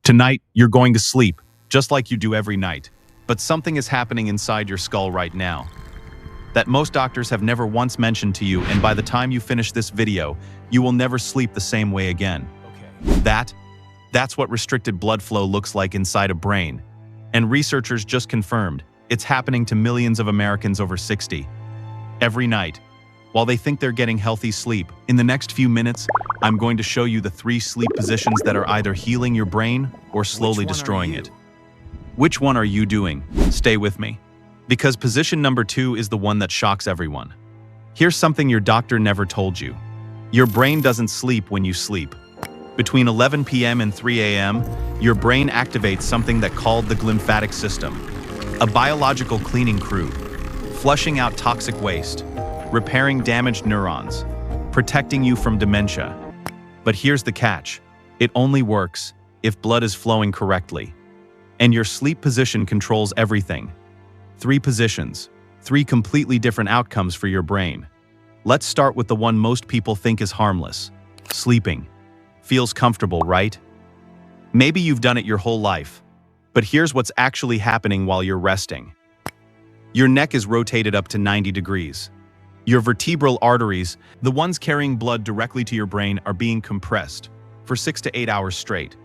Tonight, you're going to sleep, just like you do every night. But something is happening inside your skull right now that most doctors have never once mentioned to you, and by the time you finish this video, you will never sleep the same way again. That's what restricted blood flow looks like inside a brain. And researchers just confirmed it's happening to millions of Americans over 60 every night. While they think they're getting healthy sleep, in the next few minutes, I'm going to show you the 3 sleep positions that are either healing your brain or slowly destroying it. Which one are you doing? Stay with me. Because position number 2 is the one that shocks everyone. Here's something your doctor never told you. Your brain doesn't sleep when you sleep. Between 11 p.m. and 3 a.m., your brain activates something that's called the Glimphatic system, a biological cleaning crew, flushing out toxic waste, repairing damaged neurons, protecting you from dementia. But here's the catch. It only works if blood is flowing correctly. And your sleep position controls everything. 3 positions, 3 completely different outcomes for your brain. Let's start with the one most people think is harmless. Sleeping. Feels comfortable, right? Maybe you've done it your whole life. But here's what's actually happening while you're resting. Your neck is rotated up to 90 degrees. Your vertebral arteries, the ones carrying blood directly to your brain, are being compressed for 6 to 8 hours straight.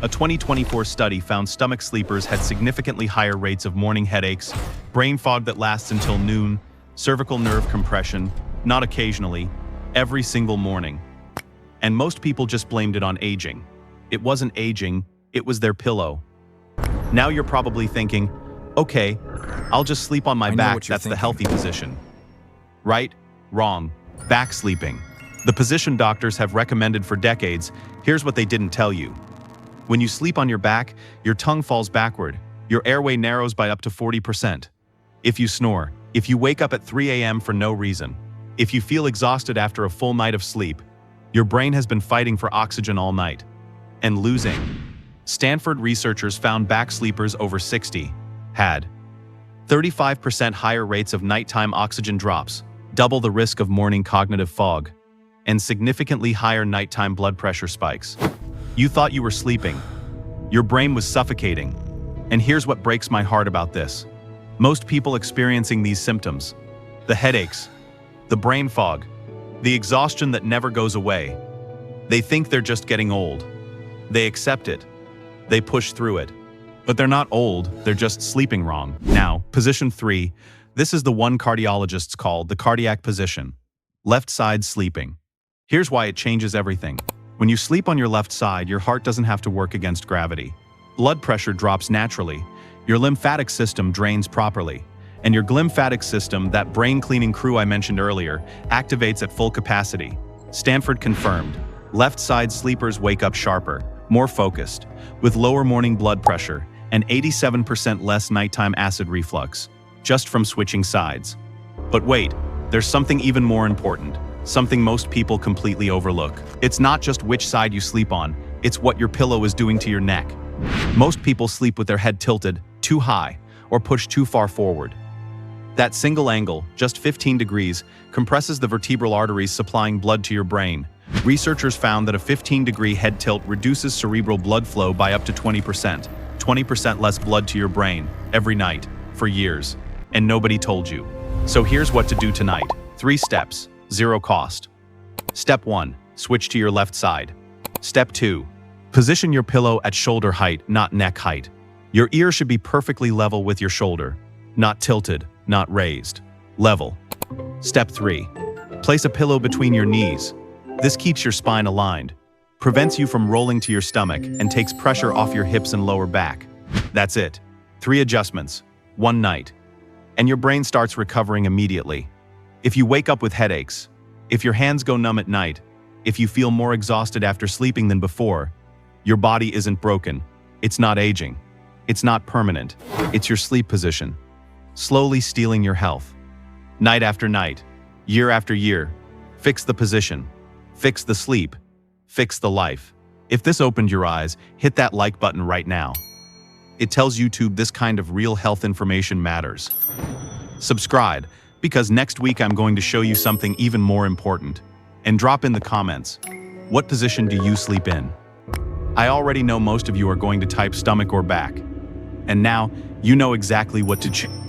A 2024 study found stomach sleepers had significantly higher rates of morning headaches, brain fog that lasts until noon, cervical nerve compression, not occasionally, every single morning. And most people just blamed it on aging. It wasn't aging, it was their pillow. Now you're probably thinking, okay, I'll just sleep on my back, that's the healthy position. Right? Wrong. Back sleeping. The position doctors have recommended for decades. Here's what they didn't tell you. When you sleep on your back, your tongue falls backward. Your airway narrows by up to 40%. If you snore, if you wake up at 3 a.m. for no reason, if you feel exhausted after a full night of sleep, your brain has been fighting for oxygen all night and losing. Stanford researchers found back sleepers over 60 had 35% higher rates of nighttime oxygen drops, double the risk of morning cognitive fog, and significantly higher nighttime blood pressure spikes. You thought you were sleeping. Your brain was suffocating. And here's what breaks my heart about this. Most people experiencing these symptoms, the headaches, the brain fog, the exhaustion that never goes away, they think they're just getting old. They accept it. They push through it. But they're not old, they're just sleeping wrong. Now, position 3, this is the one cardiologists call the cardiac position. Left side sleeping. Here's why it changes everything. When you sleep on your left side, your heart doesn't have to work against gravity. Blood pressure drops naturally. Your lymphatic system drains properly. And your Glimphatic system, that brain-cleaning crew I mentioned earlier, activates at full capacity. Stanford confirmed. Left side sleepers wake up sharper, more focused, with lower morning blood pressure, and 87% less nighttime acid reflux, just from switching sides. But wait, there's something even more important, something most people completely overlook. It's not just which side you sleep on, it's what your pillow is doing to your neck. Most people sleep with their head tilted too high or pushed too far forward. That single angle, just 15 degrees, compresses the vertebral arteries supplying blood to your brain. Researchers found that a 15-degree head tilt reduces cerebral blood flow by up to 20%. 20% less blood to your brain, every night, for years. And nobody told you. So here's what to do tonight. 3 steps, 0 cost. Step 1, switch to your left side. Step 2, position your pillow at shoulder height, not neck height. Your ear should be perfectly level with your shoulder, not tilted, not raised. Level. Step 3, place a pillow between your knees. This keeps your spine aligned, prevents you from rolling to your stomach, and takes pressure off your hips and lower back. That's it. 3 adjustments, 1 night. And your brain starts recovering immediately. If you wake up with headaches, if your hands go numb at night, if you feel more exhausted after sleeping than before, your body isn't broken. It's not aging. It's not permanent. It's your sleep position, slowly stealing your health. Night after night, year after year, fix the position, fix the sleep, fix the life. If this opened your eyes, hit that like button right now. It tells YouTube this kind of real health information matters. Subscribe, because next week I'm going to show you something even more important. And drop in the comments, what position do you sleep in? I already know most of you are going to type stomach or back. And now, you know exactly what to choose.